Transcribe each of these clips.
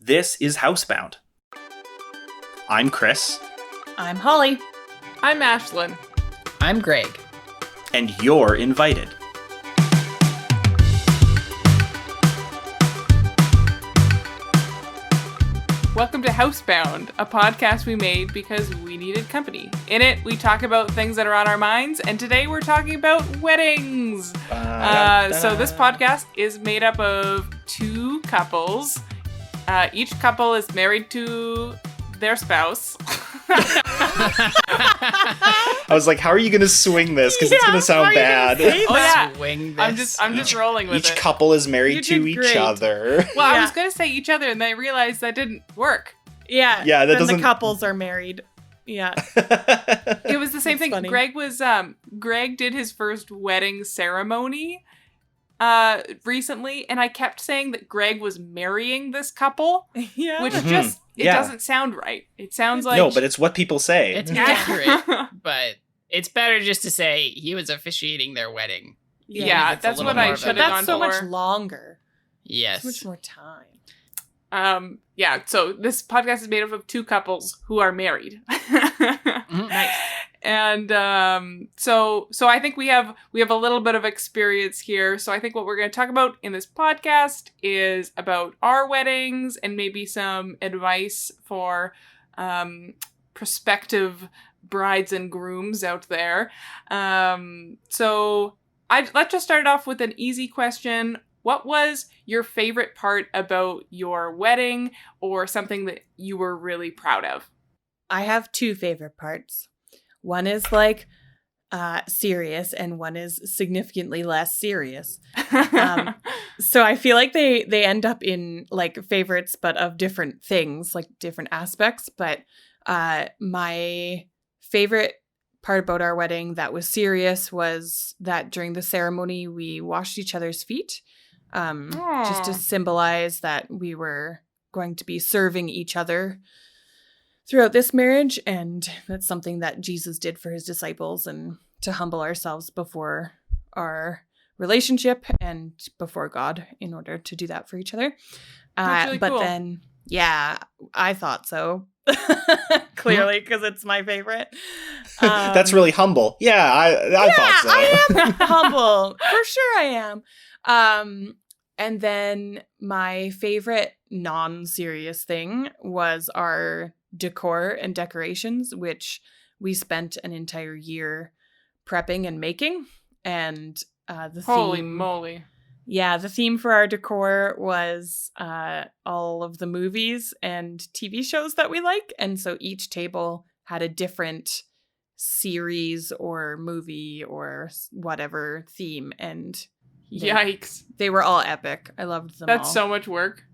This is Housebound. I'm Chris. I'm Holly. I'm Ashlynn. I'm Greg. And you're invited. Welcome to Housebound, a podcast we made because we needed company. In it, we talk about things that are on our minds, and today we're talking about weddings. So this podcast is made up of two couples. Each couple is married to their spouse. I was like, how are you going to swing this? Because it's going to sound bad. Swing this. I'm just rolling with it. Each couple is married to each other. Well, I was going to say each other, and then I realized that didn't work. Yeah, that then doesn't... the couples are married. Yeah. It was the same thing. Funny. Greg did his first wedding ceremony recently, and I kept saying that Greg was marrying this couple, Yeah. which just doesn't sound right. It sounds like No, but it's what people say. It's accurate, but it's better just to say he was officiating their wedding. Yeah, that's what I should have gone But that's so for. much longer. Yes. So much more time. So this podcast is made up of two couples who are married. Nice. And so I think we have a little bit of experience here. So I think what we're going to talk about in this podcast is about our weddings and maybe some advice for prospective brides and grooms out there. So let's just start off with an easy question. What was your favorite part about your wedding, or something that you were really proud of? I have two favorite parts. One is like serious, and one is significantly less serious. So I feel like they end up in like favorites, but of different things, like different aspects. But my favorite part about our wedding that was serious was that during the ceremony we washed each other's feet, just to symbolize that we were going to be serving each other throughout this marriage, and that's something that Jesus did for his disciples, and to humble ourselves before our relationship and before God in order to do that for each other. That's really cool. Then, yeah, I thought so. Clearly, because it's my favorite. That's really humble. Yeah, I thought so. I am humble. For sure I am. And then my favorite non-serious thing was our decor and decorations, which we spent an entire year prepping and making. And Holy moly. Yeah, the theme for our decor was all of the movies and TV shows that we like. And so each table had a different series or movie or whatever theme. And yikes. They were all epic. I loved them all. That's so much work.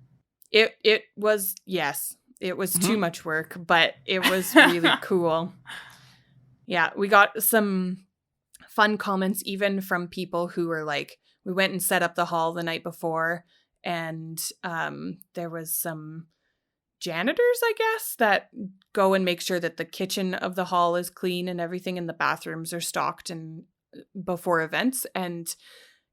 It was, yes. It was too much work, but it was really cool. Yeah, we got some fun comments even from people who were like, we went and set up the hall the night before, and there was some janitors, I guess, that go and make sure that the kitchen of the hall is clean and everything in the bathrooms are stocked and before events. And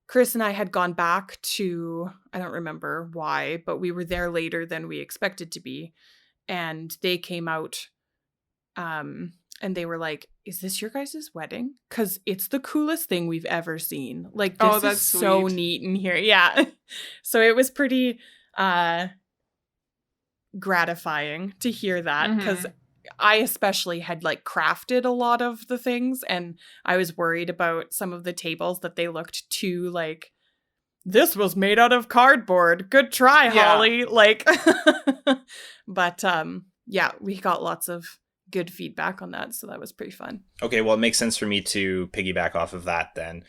Chris and I had gone back to, I don't remember why, but we were there later than we expected to be. And they came out and they were like, is this your guys' wedding? Because it's the coolest thing we've ever seen. Like, this is sweet. So neat in here. Yeah. So it was pretty gratifying to hear that, because I especially had like crafted a lot of the things, and I was worried about some of the tables that they looked too like, this was made out of cardboard. Good try, Holly. Like, but yeah, we got lots of good feedback on that, so that was pretty fun. Okay, well, it makes sense for me to piggyback off of that then.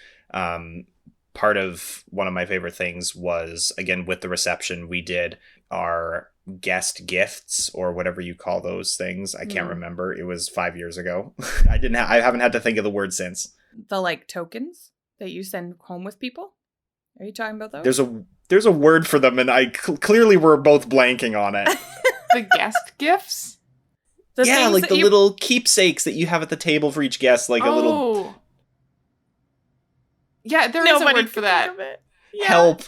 Part of one of my favorite things was, again, with the reception, we did our guest gifts, or whatever you call those things. I can't remember. It was 5 years ago. I haven't had to think of the word since. The like tokens that you send home with people? Are you talking about those? There's a word for them, and I clearly we're both blanking on it. The guest gifts? Yeah, like the little keepsakes that you have at the table for each guest, like a little... Yeah, there is a word for that. Help.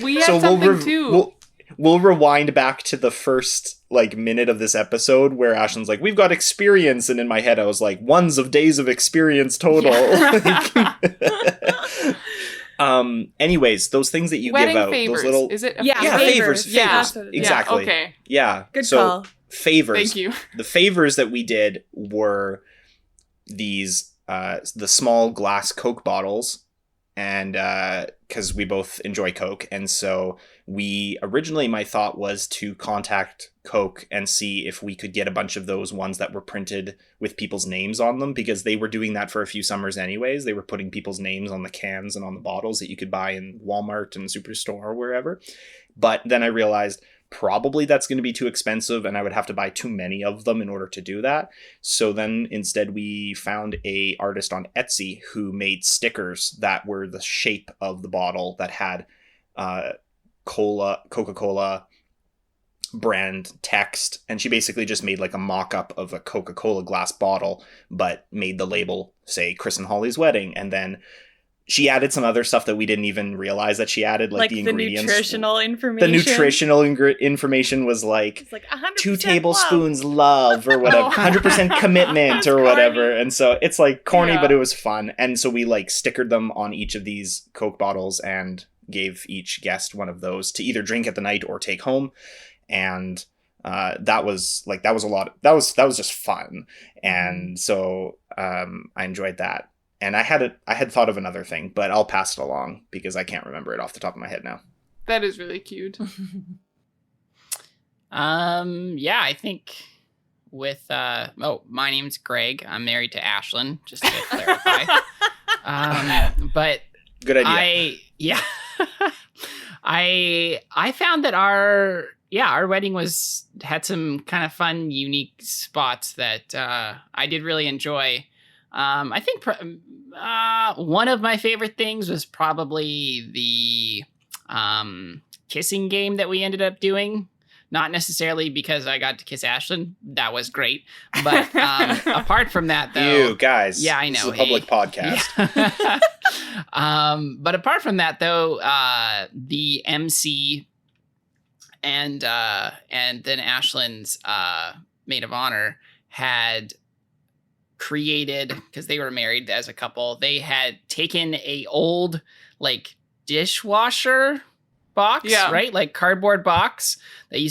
We had something too. We'll rewind back to the first minute of this episode where Ashlyn's like, we've got experience, and in my head I was like, ones of days of experience total. Anyways, those things that you Wedding give out, favors. those little Is it? favors. Yeah. Exactly. Yeah, okay. Yeah. Good so, call. Favors. Thank you. The favors that we did were these the small glass Coke bottles, and because we both enjoy Coke, and so we originally, my thought was to contact Coke and see if we could get a bunch of those ones that were printed with people's names on them, because they were doing that for a few summers anyways. They were putting people's names on the cans and on the bottles that you could buy in Walmart and Superstore or wherever. But then I realized probably that's going to be too expensive and I would have to buy too many of them in order to do that. So then instead we found a artist on Etsy who made stickers that were the shape of the bottle that had Coca-Cola brand text, and she basically just made like a mock-up of a Coca-Cola glass bottle but made the label say Chris and Holly's wedding, and then she added some other stuff that we didn't even realize that she added, like the ingredients. Nutritional information. The nutritional information was like, it's like 2 tablespoons love or whatever, Oh. 100% commitment or whatever. And so it's like corny, Yeah. but it was fun. And so we stickered them on each of these Coke bottles and gave each guest one of those to either drink at the night or take home. And that was a lot. That was just fun. And so I enjoyed that. And I had thought of another thing, but I'll pass it along because I can't remember it off the top of my head now. That is really cute. Yeah, I think with my name's Greg. I'm married to Ashlynn, just to clarify. But Good idea. I found that our wedding had some kind of fun, unique spots that I did really enjoy. I think one of my favorite things was probably the kissing game that we ended up doing. Not necessarily because I got to kiss Ashlynn. That was great. But apart from that, though... You guys. Yeah, I know. This is a public podcast. Yeah. But apart from that, though, the MC and then Ashlynn's maid of honor had created, because they were married as a couple, they had taken a old dishwasher box, right? Like cardboard box. They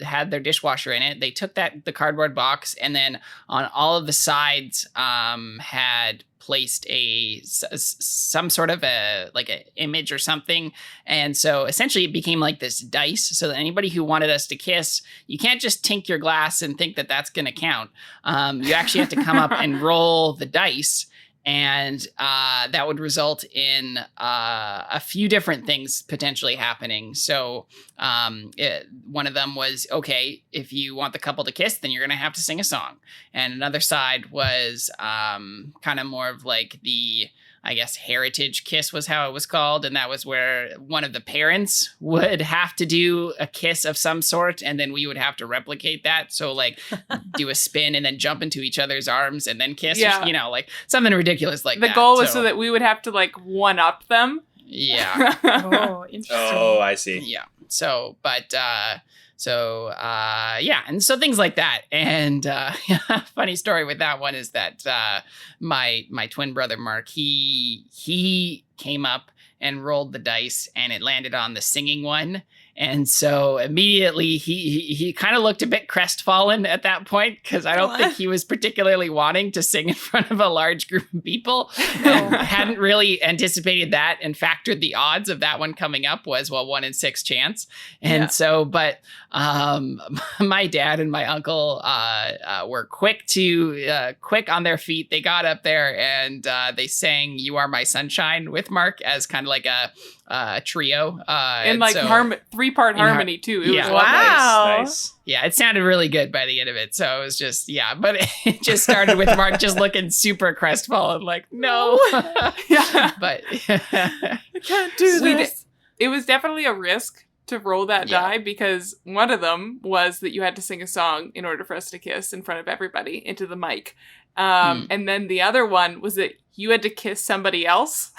had their dishwasher in it. They took the cardboard box, and then on all of the sides had placed some sort of an image or something. And so essentially it became like this dice, so that anybody who wanted us to kiss, you can't just tink your glass and think that that's going to count. You actually have to come up and roll the dice. And that would result in a few different things potentially happening. So one of them was, okay, if you want the couple to kiss, then you're going to have to sing a song. And another side was kind of more of the, I guess, heritage kiss was how it was called. And that was where one of the parents would have to do a kiss of some sort, and then we would have to replicate that. So do a spin and then jump into each other's arms and then kiss, something ridiculous like that. The goal was so that we would have to one up them. Yeah. Oh, interesting. Oh, I see. Yeah. So, but, and so things like that. And funny story with that one is that my twin brother Mark, he came up and rolled the dice, and it landed on the singing one. And so immediately he kind of looked a bit crestfallen at that point, because I don't think he was particularly wanting to sing in front of a large group of people, and hadn't really anticipated that, and factored the odds of that one coming up was 1 in 6 chance. And so, but my dad and my uncle were quick on their feet. They got up there and they sang "You Are My Sunshine" with Mark as kind of like a trio, in 3-part harmony too. It was wow. Nice. Yeah, it sounded really good by the end of it. So it was just, but it just started with Mark just looking super crestfallen, no. Yeah. But I can't do this. It was definitely a risk to roll that die, because one of them was that you had to sing a song in order for us to kiss in front of everybody into the mic. And then the other one was that you had to kiss somebody else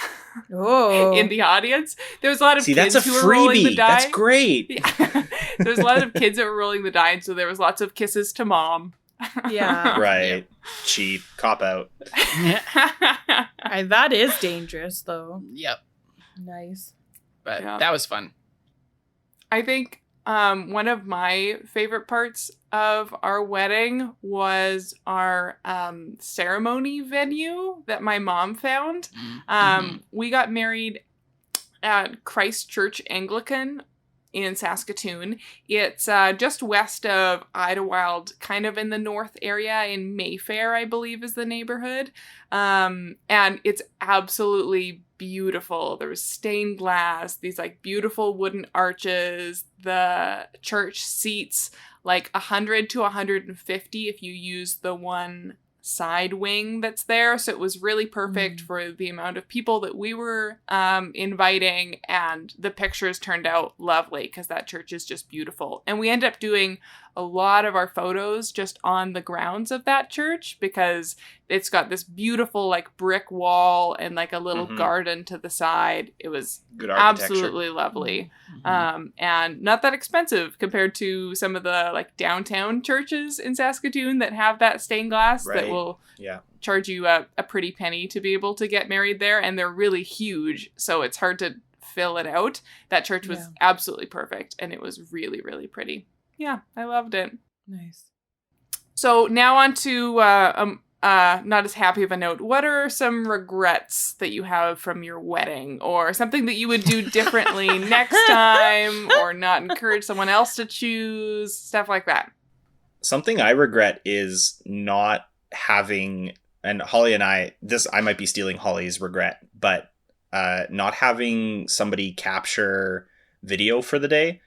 Oh. in the audience. There was a lot of See, kids that's a who were rolling the freebie. die. That's great. Yeah. There was a lot of kids that were rolling the die, and so there was lots of kisses to mom. Yeah. Right. Cheap. Cop out. That is dangerous, though. Yep. Nice. But Yeah. that was fun. I think one of my favorite parts of our wedding was our ceremony venue that my mom found. We got married at Christ Church Anglican in Saskatoon. It's just west of Idlewild, kind of in the north area in Mayfair, I believe is the neighborhood. And it's absolutely beautiful. There was stained glass, these like beautiful wooden arches. The church seats like 100 to 150 if you use the one side wing that's there. So it was really perfect for the amount of people that we were inviting, and the pictures turned out lovely because that church is just beautiful. And we ended up doing a lot of our photos just on the grounds of that church because it's got this beautiful like brick wall and like a little garden to the side. It was Good architecture. absolutely lovely. And not that expensive compared to some of the like downtown churches in Saskatoon that have that stained glass that will charge you a pretty penny to be able to get married there. And they're really huge, so it's hard to fill it out. That church was absolutely perfect, and it was really, really pretty. Yeah, I loved it. Nice. So now on to not as happy of a note. What are some regrets that you have from your wedding, or something that you would do differently next time, or not encourage someone else to choose, stuff like that? Something I regret is not having, and Holly and I might be stealing Holly's regret, but not having somebody capture video for the day.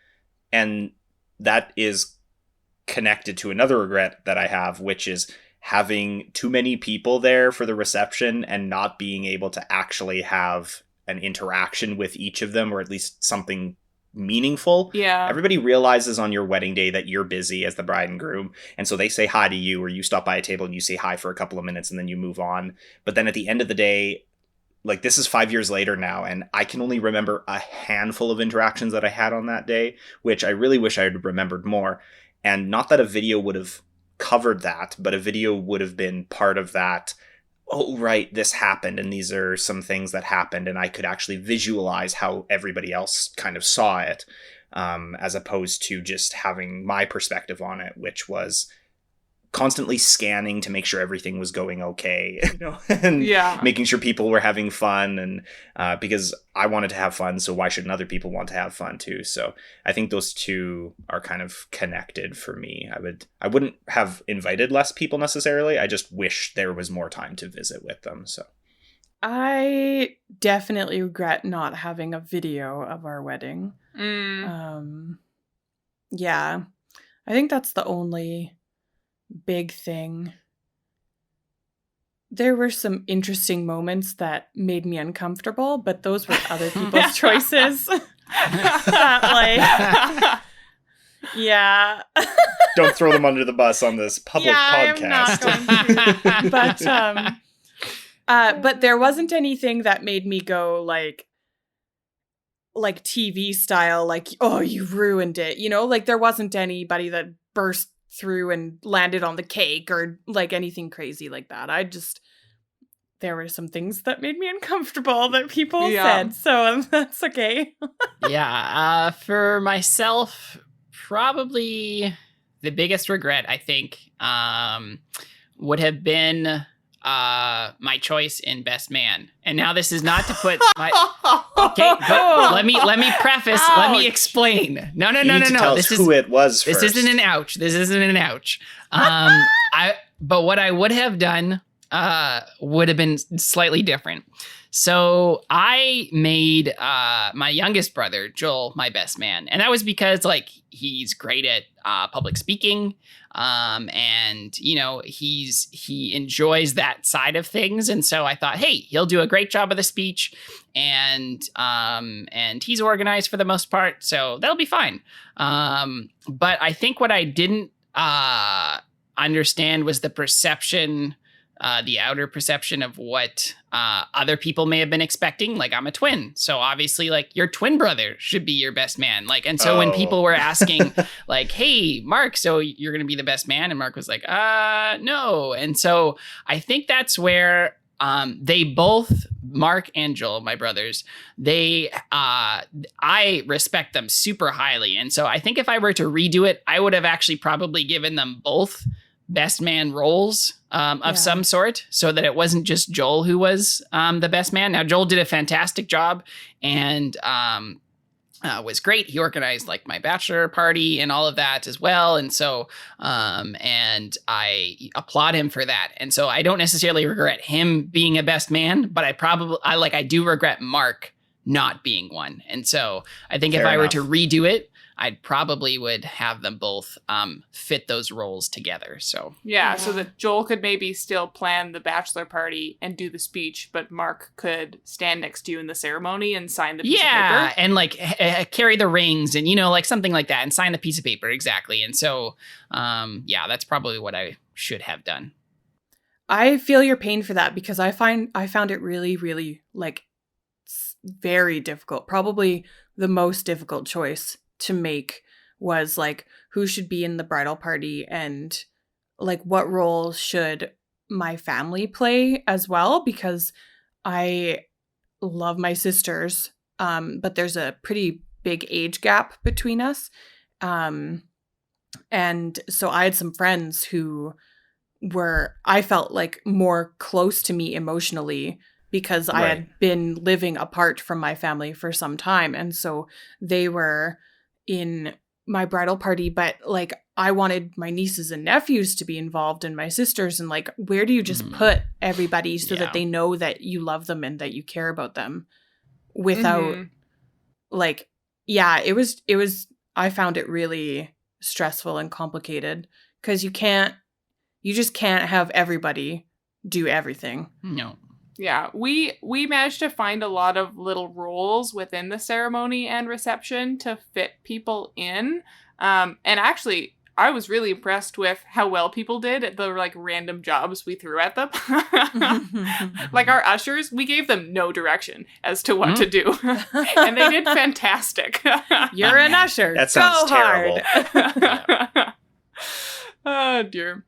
And that is connected to another regret that I have, which is having too many people there for the reception and not being able to actually have an interaction with each of them, or at least something meaningful. Yeah. Everybody realizes on your wedding day that you're busy as the bride and groom, and so they say hi to you, or you stop by a table and you say hi for a couple of minutes and then you move on. But then at the end of the day, like, this is 5 years later now, and I can only remember a handful of interactions that I had on that day, which I really wish I had remembered more. And not that a video would have covered that, but a video would have been part of that. Oh, right, this happened, and these are some things that happened, and I could actually visualize how everybody else kind of saw it, as opposed to just having my perspective on it, which was constantly scanning to make sure everything was going okay, and making sure people were having fun, and because I wanted to have fun, so why shouldn't other people want to have fun too? So I think those two are kind of connected for me. I wouldn't have invited less people necessarily. I just wish there was more time to visit with them. So I definitely regret not having a video of our wedding. Yeah, I think that's the only big thing. There were some interesting moments that made me uncomfortable, but those were other people's choices. Yeah. Don't throw them under the bus on this public podcast. I'm not going to. But there wasn't anything that made me go like TV style, like, oh, you ruined it. Like there wasn't anybody that burst through and landed on the cake or like anything crazy like that. There were some things that made me uncomfortable that people said, so that's okay. Yeah, for myself, probably the biggest regret, I think, would have been my choice in Best Man. And now this is not to put my okay, but let me preface. Ouch. Let me explain. No. This is who it was. This first. isn't an ouch. This isn't an ouch. But what I would have done would have been slightly different. So I made my youngest brother, Joel, my best man. And that was because like he's great at public speaking. And he enjoys that side of things. And so I thought, hey, he'll do a great job of the speech, and he's organized for the most part. So that'll be fine. But I think what I didn't understand was the perception the outer perception of what other people may have been expecting. Like, I'm a twin, so obviously, like, your twin brother should be your best man. Like, and so when people were asking, like, hey, Mark, so you're going to be the best man? And Mark was like, no. And so I think that's where they both, Mark and Joel, my brothers, I respect them super highly. And so I think if I were to redo it, I would have actually probably given them both best man roles of some sort, so that it wasn't just Joel who was the best man. Now, Joel did a fantastic job and was great. He organized like my bachelor party and all of that as well. And so, and I applaud him for that. And so I don't necessarily regret him being a best man, but I do regret Mark not being one. And so I think if I were to redo it, I'd probably would have them both fit those roles together. So so that Joel could maybe still plan the bachelor party and do the speech, but Mark could stand next to you in the ceremony and sign the piece of paper. And like carry the rings and, like something like that and sign the piece of paper. Exactly. And so, that's probably what I should have done. I feel your pain for that, because I found it really, really like very difficult. Probably the most difficult choice to make was like, who should be in the bridal party and like what role should my family play as well, because I love my sisters, but there's a pretty big age gap between us, and so I had some friends who I felt like more close to me emotionally because I had been living apart from my family for some time, and so they were in my bridal party, but like I wanted my nieces and nephews to be involved and my sisters, and like, where do you just put everybody so that they know that you love them and that you care about them without like, it was, I found it really stressful and complicated because you just can't have everybody do everything. No. Yeah, we managed to find a lot of little roles within the ceremony and reception to fit people in. And actually, I was really impressed with how well people did at the like random jobs we threw at them. Like our ushers, we gave them no direction as to what to do. And they did fantastic. You're an usher. That sounds terrible. Hard. Oh, dear.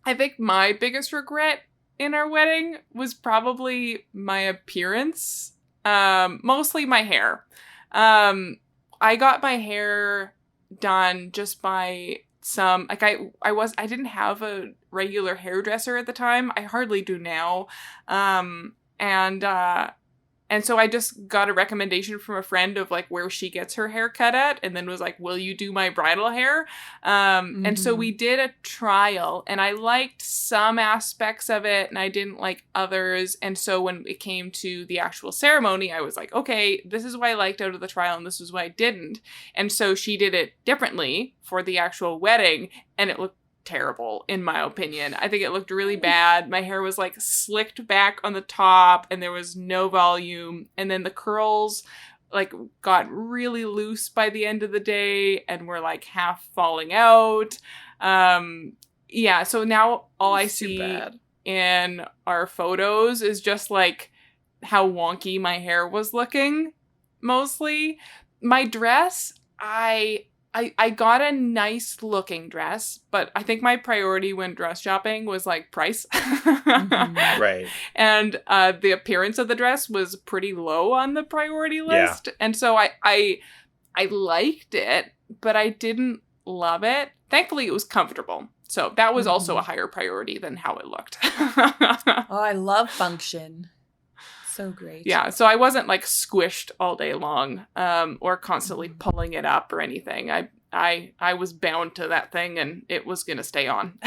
I think my biggest regret in our wedding was probably my appearance, mostly my hair. I got my hair done just by some, like I didn't have a regular hairdresser at the time. I hardly do now. And so I just got a recommendation from a friend of like where she gets her hair cut at, and then was like, will you do my bridal hair? And so we did a trial, and I liked some aspects of it and I didn't like others. And so when it came to the actual ceremony, I was like, okay, this is what I liked out of the trial and this is what I didn't. And so she did it differently for the actual wedding, and it looked terrible in my opinion. I think it looked really bad. My hair was like slicked back on the top and there was no volume, and then the curls like got really loose by the end of the day and were like half falling out. So now all I see in our photos is just like how wonky my hair was looking mostly. My dress, I got a nice looking dress, but I think my priority when dress shopping was like price. Right. And the appearance of the dress was pretty low on the priority list. Yeah. And so I liked it, but I didn't love it. Thankfully, it was comfortable. So that was also a higher priority than how it looked. Oh, I love function. So great. Yeah, so I wasn't like squished all day long, or constantly pulling it up or anything. I was bound to that thing and it was gonna stay on.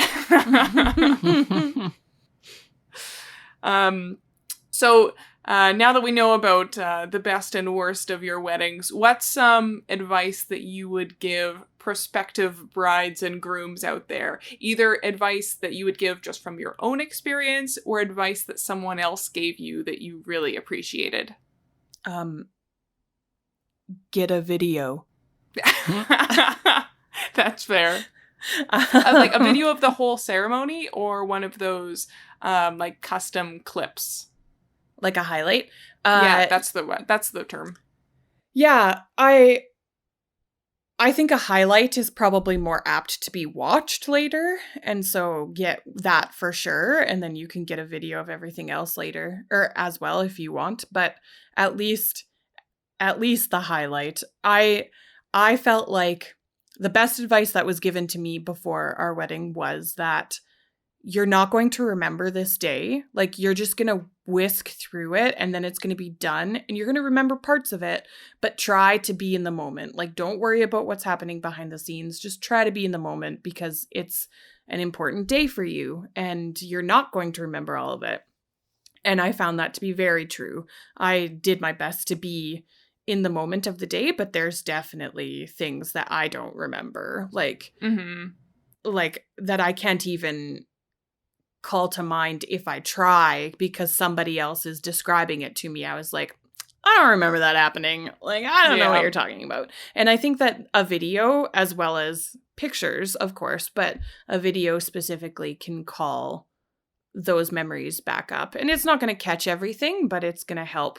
So now that we know about the best and worst of your weddings, what's some advice that you would give prospective brides and grooms out there? Either advice that you would give just from your own experience or advice that someone else gave you that you really appreciated. Get a video. That's fair. Like a video of the whole ceremony or one of those like custom clips? Like a highlight? Yeah, that's the term. Yeah, I think a highlight is probably more apt to be watched later, and so get that for sure, and then you can get a video of everything else later, or as well if you want, but at least the highlight. I felt like the best advice that was given to me before our wedding was that you're not going to remember this day. Like, you're just going to whisk through it and then it's going to be done and you're going to remember parts of it, but try to be in the moment. Like, don't worry about what's happening behind the scenes. Just try to be in the moment because it's an important day for you and you're not going to remember all of it. And I found that to be very true. I did my best to be in the moment of the day, but there's definitely things that I don't remember. Like, like that I can't even call to mind if I try because somebody else is describing it to me. I was like, I don't remember that happening. Like, I don't know what you're talking about. And I think that a video, as well as pictures, of course, but a video specifically can call those memories back up. And it's not going to catch everything, but it's going to help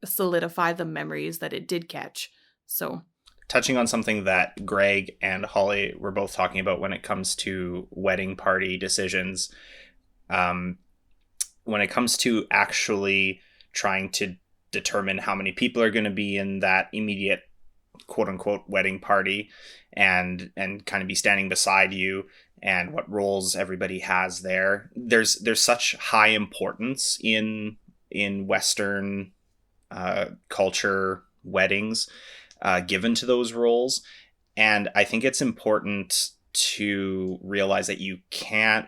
solidify the memories that it did catch. So, touching on something that Greg and Holly were both talking about when it comes to wedding party decisions, when it comes to actually trying to determine how many people are going to be in that immediate quote unquote wedding party and kind of be standing beside you and what roles everybody has there, there's such high importance in Western culture weddings given to those roles. And I think it's important to realize that you can't,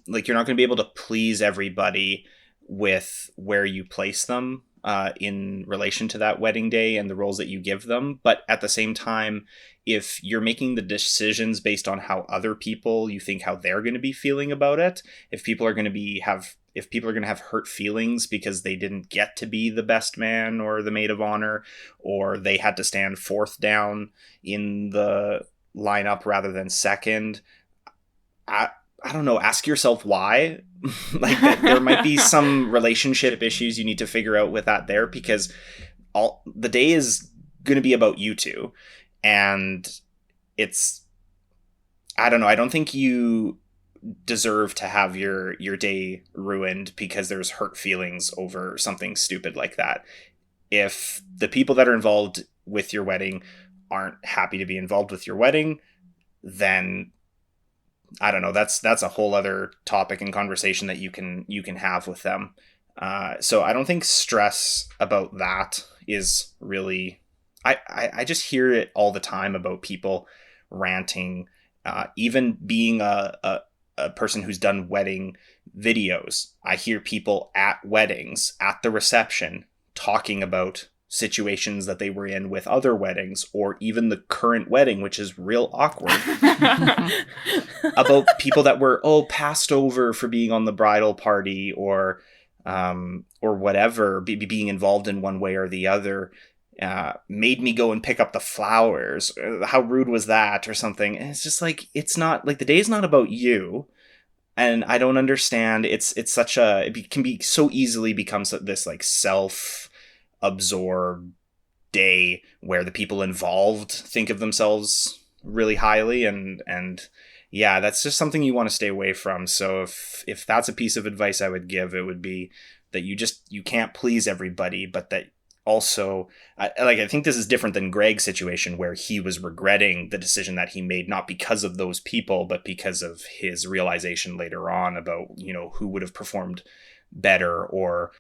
like, you're not going to be able to please everybody with where you place them in relation to that wedding day and the roles that you give them. But at the same time, if you're making the decisions based on how other people, you think how they're going to be feeling about it, if people are going to have hurt feelings because they didn't get to be the best man or the maid of honor, or they had to stand fourth down in the lineup rather than second, I don't know, ask yourself why. Like, there might be some relationship issues you need to figure out with that there, because the day is going to be about you two. And I don't know, I don't think you deserve to have your day ruined because there's hurt feelings over something stupid like that. If the people that are involved with your wedding aren't happy to be involved with your wedding, then I don't know, that's a whole other topic and conversation that you can have with them. So I don't think stress about that is really, I just hear it all the time about people ranting, even being a person who's done wedding videos. I hear people at weddings, at the reception, talking about situations that they were in with other weddings, or even the current wedding, which is real awkward, about people that were passed over for being on the bridal party or whatever, being involved in one way or the other, made me go and pick up the flowers. How rude was that, or something? And it's just like, it's not like, the day is not about you. And I don't understand. It can be so easily becomes this like self-absorbed day where the people involved think of themselves really highly, and yeah, that's just something you want to stay away from. So if that's a piece of advice I would give, it would be that you can't please everybody, but that also, I think this is different than Greg's situation where he was regretting the decision that he made, not because of those people, but because of his realization later on about, who would have performed better, or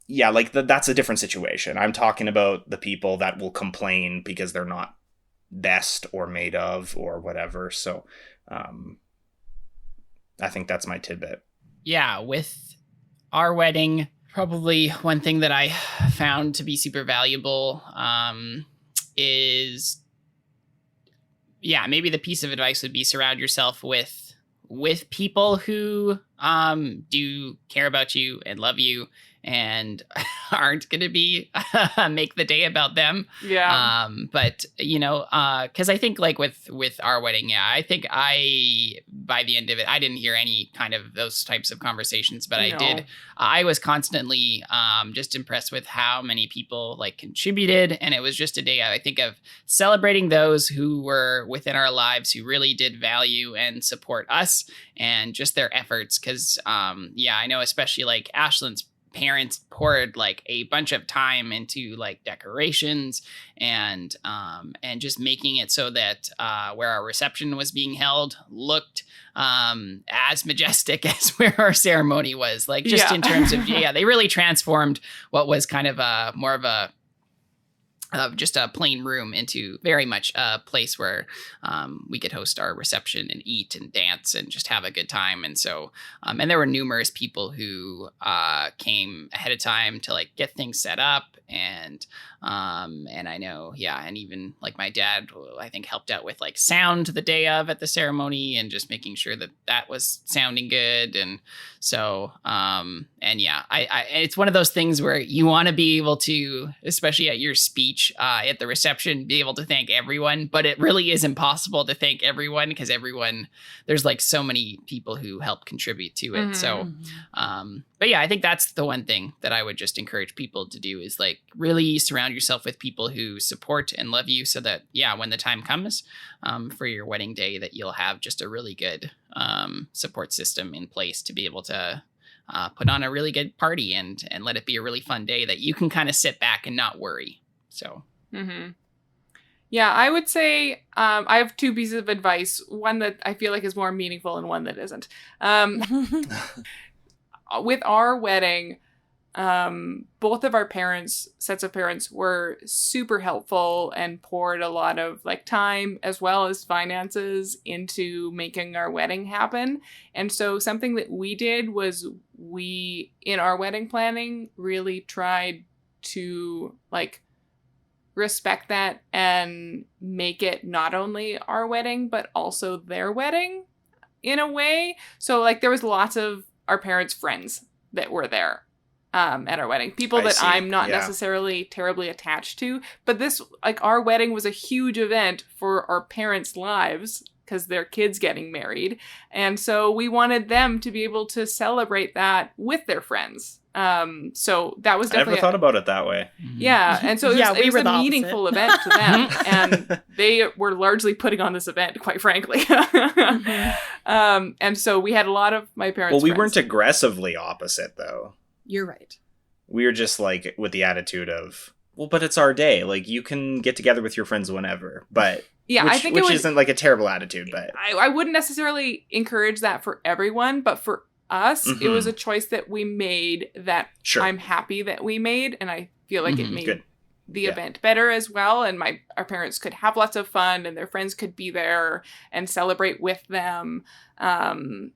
yeah, like that's a different situation. I'm talking about the people that will complain because they're not best or made of or whatever. So I think that's my tidbit. Yeah, with our wedding, probably one thing that I found to be super valuable is, maybe the piece of advice would be surround yourself with people who do care about you and love you and aren't going to be make the day about them. Yeah. But because I think like with our wedding, I think by the end of it, I didn't hear any kind of those types of conversations, but I was constantly just impressed with how many people like contributed. And it was just a day, I think, of celebrating those who were within our lives, who really did value and support us and just their efforts. Cause I know especially like Ashlyn's parents poured like a bunch of time into like decorations and just making it so that where our reception was being held looked as majestic as where our ceremony was, like just in terms of they really transformed what was kind of more of just a plain room into very much a place where we could host our reception and eat and dance and just have a good time. And so, and there were numerous people who came ahead of time to like get things set up. And I know, and even like my dad, I think, helped out with like sound the day of at the ceremony and just making sure that that was sounding good. And so, it's one of those things where you want to be able to, especially at your speech at the reception, be able to thank everyone, but it really is impossible to thank everyone because there's like so many people who help contribute to it. Mm-hmm. So, but I think that's the one thing that I would just encourage people to do is like really surround yourself with people who support and love you so that, when the time comes for your wedding day, that you'll have just a really good support system in place to be able to put on a really good party and let it be a really fun day that you can kind of sit back and not worry. So, yeah, I would say I have two pieces of advice, one that I feel like is more meaningful and one that isn't. With our wedding, both of our sets of parents were super helpful and poured a lot of like time as well as finances into making our wedding happen. And so something that we did was we, in our wedding planning, really tried to like respect that and make it not only our wedding, but also their wedding in a way. So like there was lots of our parents' friends that were there at our wedding. People that I'm not necessarily terribly attached to. But this, like our wedding was a huge event for our parents' lives because their kids getting married. And so we wanted them to be able to celebrate that with their friends. So that was definitely... I never thought about it that way. Yeah, and so it was a meaningful event to them, and they were largely putting on this event, quite frankly. And so we had a lot of my parents' Well, we friends. weren't aggressively opposite, though. You're right. We were just, like, with the attitude of, well, but it's our day. Like, you can get together with your friends whenever, but... Yeah, I think which isn't, like, a terrible attitude, but... I wouldn't necessarily encourage that for everyone, but for us, it was a choice that we made that I'm happy that we made, and I feel like it made the event better as well, and our parents could have lots of fun, and their friends could be there and celebrate with them, and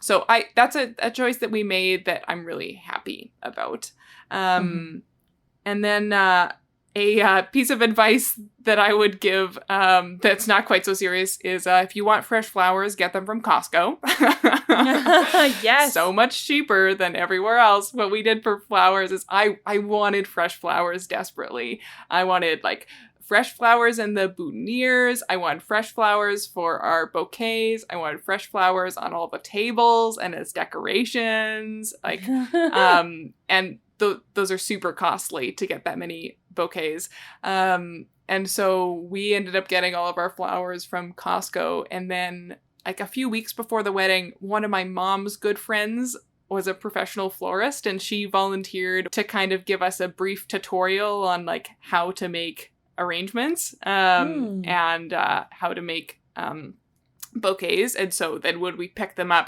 so that's a choice that we made that I'm really happy about. And then a piece of advice that I would give that's not quite so serious is if you want fresh flowers, get them from Costco. Yes. So much cheaper than everywhere else. What we did for flowers is I wanted fresh flowers desperately. I wanted like fresh flowers in the boutonnieres. I wanted fresh flowers for our bouquets. I wanted fresh flowers on all the tables and as decorations. Like, and those are super costly to get that many bouquets. And so we ended up getting all of our flowers from Costco. And then like a few weeks before the wedding, one of my mom's good friends was a professional florist, and she volunteered to kind of give us a brief tutorial on like how to make arrangements and how to make bouquets. And so then when we picked them up,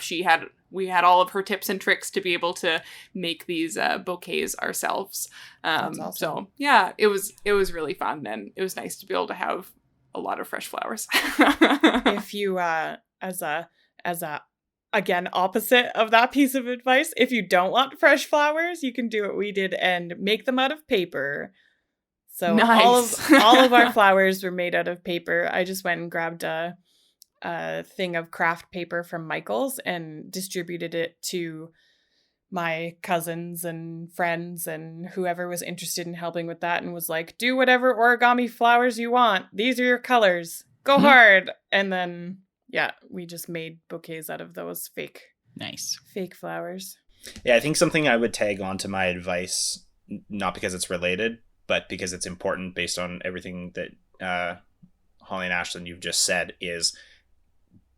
we had all of her tips and tricks to be able to make these bouquets ourselves. That's awesome. So yeah, it was really fun, and it was nice to be able to have a lot of fresh flowers. If you as a again, opposite of that piece of advice, if you don't want fresh flowers, you can do what we did and make them out of paper. So nice. all of our flowers were made out of paper. I just went and grabbed a thing of craft paper from Michael's and distributed it to my cousins and friends and whoever was interested in helping with that, and was like, do whatever origami flowers you want. These are your colors. Go hard. And then, yeah, we just made bouquets out of those fake flowers. Yeah, I think something I would tag onto my advice, not because it's related, but because it's important based on everything that Holly and Ashlynn, you've just said, is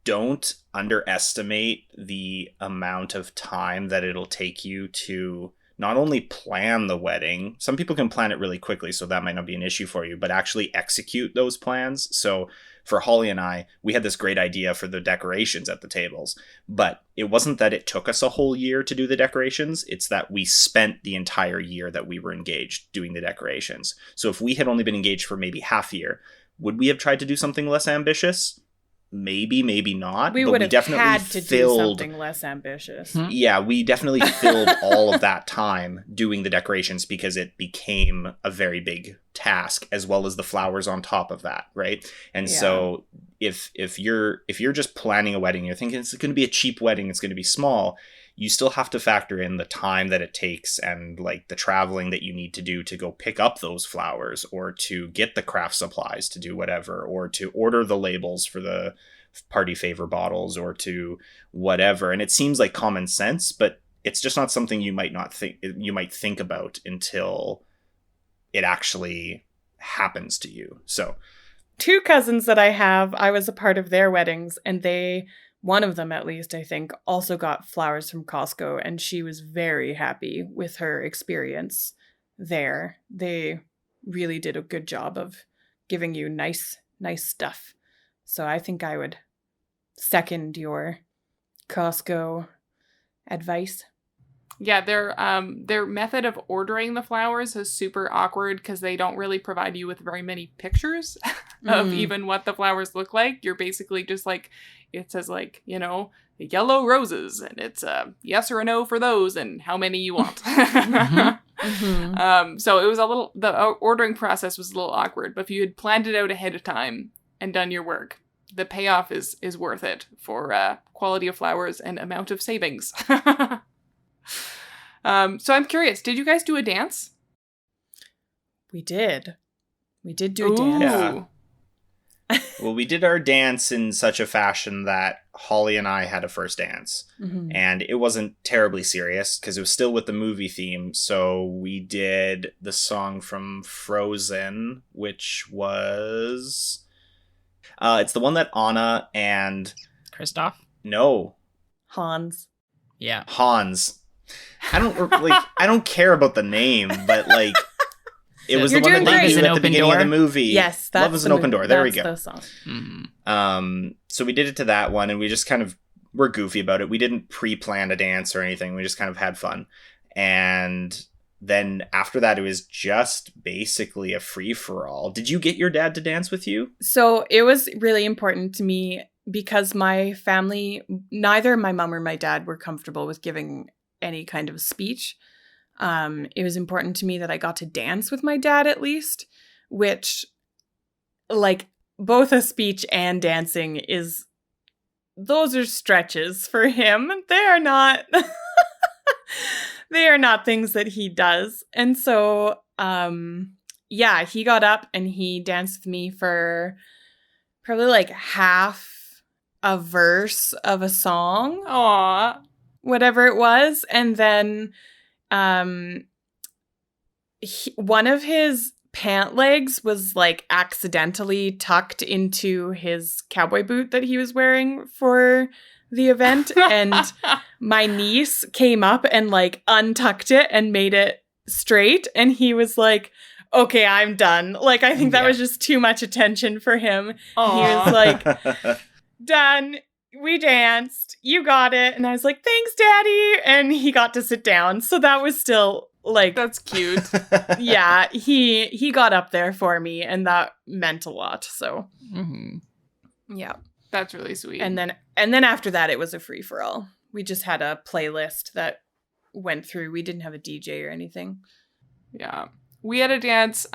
don't underestimate the amount of time that it'll take you to not only plan the wedding. Some people can plan it really quickly, so that might not be an issue for you, but actually execute those plans. So for Holly and I, we had this great idea for the decorations at the tables, but it wasn't that it took us a whole year to do the decorations. It's that we spent the entire year that we were engaged doing the decorations. So if we had only been engaged for maybe half a year, would we have tried to do something less ambitious? Maybe, maybe not. We would have had to do something less ambitious. Yeah, we definitely filled all of that time doing the decorations because it became a very big task, as well as the flowers on top of that, right? And so if you're just planning a wedding, you're thinking it's going to be a cheap wedding, it's going to be small, you still have to factor in the time that it takes and like the traveling that you need to do to go pick up those flowers, or to get the craft supplies to do whatever, or to order the labels for the party favor bottles, or to whatever. And it seems like common sense, but it's just not something you might think about until it actually happens to you. So 2 cousins that I have, I was a part of their weddings, and one of them, at least, I think, also got flowers from Costco, and she was very happy with her experience there. They really did a good job of giving you nice stuff. So I think I would second your Costco advice. Yeah, their method of ordering the flowers is super awkward because they don't really provide you with very many pictures of even what the flowers look like. You're basically just like, it says like, yellow roses, and it's a yes or a no for those, and how many you want. So it was the ordering process was a little awkward, but if you had planned it out ahead of time and done your work, the payoff is worth it for quality of flowers and amount of savings. So I'm curious, did you guys do a dance? We did do a dance. Yeah. Well, we did our dance in such a fashion that Holly and I had a first dance. And it wasn't terribly serious because it was still with the movie theme. So we did the song from Frozen, which was... it's the one that Anna and... Kristoff? No. Hans. Yeah. Hans. I don't care about the name, but like... It was the one that they do at the beginning of the movie. Yes, that's Love is an Open Door. There we go. That's the song. So we did it to that one, and we just kind of were goofy about it. We didn't pre-plan a dance or anything. We just kind of had fun. And then after that, it was just basically a free-for-all. Did you get your dad to dance with you? So it was really important to me because my family, neither my mom or my dad were comfortable with giving any kind of speech. It was important to me that I got to dance with my dad at least, which, like, both a speech and dancing those are stretches for him. They are not, they are not things that he does. And so, he got up and he danced with me for probably like half a verse of a song. Aww. Whatever it was. And then... one of his pant legs was like accidentally tucked into his cowboy boot that he was wearing for the event, and my niece came up and like untucked it and made it straight, and he was like, okay, I'm done. Like, I think that was just too much attention for him. Aww. He was like, done. We danced. You got it. And I was like, thanks, Daddy. And he got to sit down. So that was still like... That's cute. Yeah, he got up there for me, and that meant a lot. So, yeah. That's really sweet. And then after that, it was a free-for-all. We just had a playlist that went through. We didn't have a DJ or anything. Yeah. We had a dance.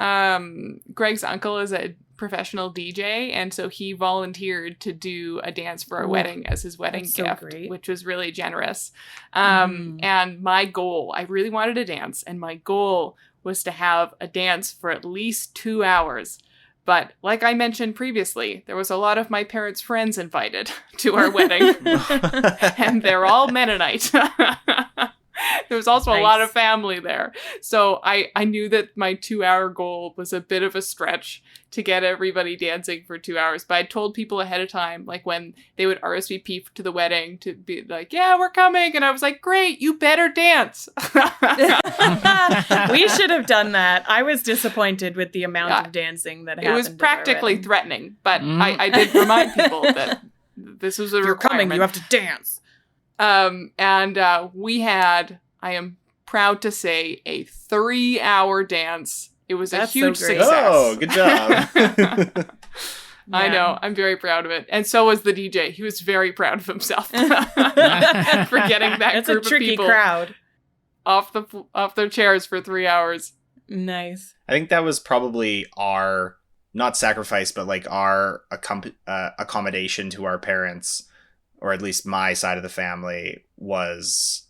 Greg's uncle is a professional DJ, and so he volunteered to do a dance for our wedding as his wedding gift, which was really generous. And my goal, I really wanted to dance, and my goal was to have a dance for at least 2 hours. But like I mentioned previously, there was a lot of my parents' friends invited to our wedding, and they're all Mennonite. There was also a lot of family there. So I knew that my 2-hour goal was a bit of a stretch to get everybody dancing for 2 hours. But I told people ahead of time, like when they would RSVP to the wedding, to be like, yeah, we're coming. And I was like, great, you better dance. We should have done that. I was disappointed with the amount of dancing that happened. It was practically threatening. But I did remind people that this was a If you're requirement. coming, you have to dance. We had, I am proud to say, a 3-hour dance. It was a huge success. Oh, good job. I know. I'm very proud of it. And so was the DJ. He was very proud of himself for getting that group of people crowd off their chairs for 3 hours. Nice. I think that was probably our, not sacrifice, but like our accommodation to our parents, or at least my side of the family, was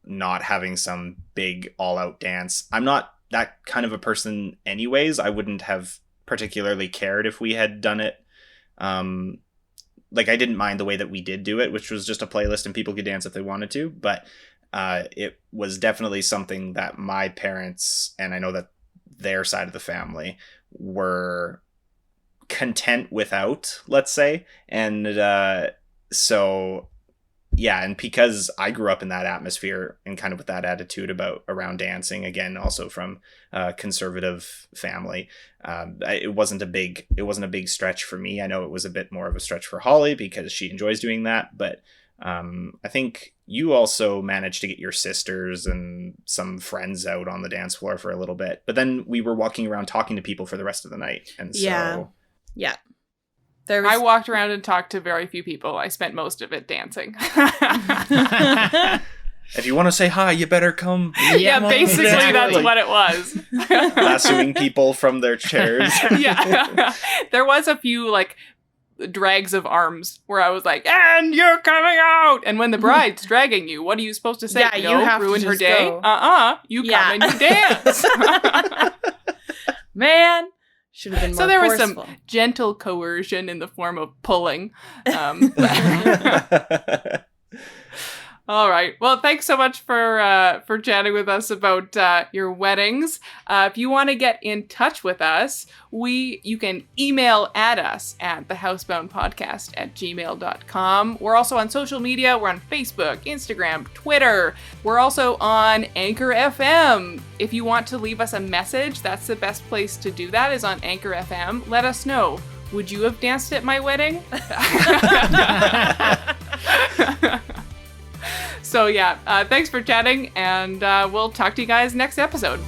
not having some big all-out dance. I'm not that kind of a person anyways. I wouldn't have particularly cared if we had done it. Like, I didn't mind the way that we did do it, which was just a playlist and people could dance if they wanted to. But it was definitely something that my parents, and I know that their side of the family, were content without, let's say. And so... yeah, and because I grew up in that atmosphere and kind of with that attitude around dancing, again, also from a conservative family, it wasn't a big stretch for me. I know it was a bit more of a stretch for Holly because she enjoys doing that, but I think you also managed to get your sisters and some friends out on the dance floor for a little bit, but then we were walking around talking to people for the rest of the night, and so yeah. I walked around and talked to very few people. I spent most of it dancing. If you want to say hi, you better come. Yeah, basically that's what it was. Lassoing people from their chairs. Yeah. There was a few like drags of arms where I was like, and you're coming out. And when the bride's dragging you, what are you supposed to say? Yeah, you have ruin to her just day. go. You come and you dance. Man. Should have been more so there forceful. was some gentle coercion in the form of pulling. All right. Well, thanks so much for chatting with us about your weddings. If you want to get in touch with us, you can email at us at thehouseboundpodcast@gmail.com. We're also on social media. We're on Facebook, Instagram, Twitter. We're also on Anchor FM. If you want to leave us a message, that's the best place to do that, is on Anchor FM. Let us know. Would you have danced at my wedding? So yeah, thanks for chatting, and we'll talk to you guys next episode.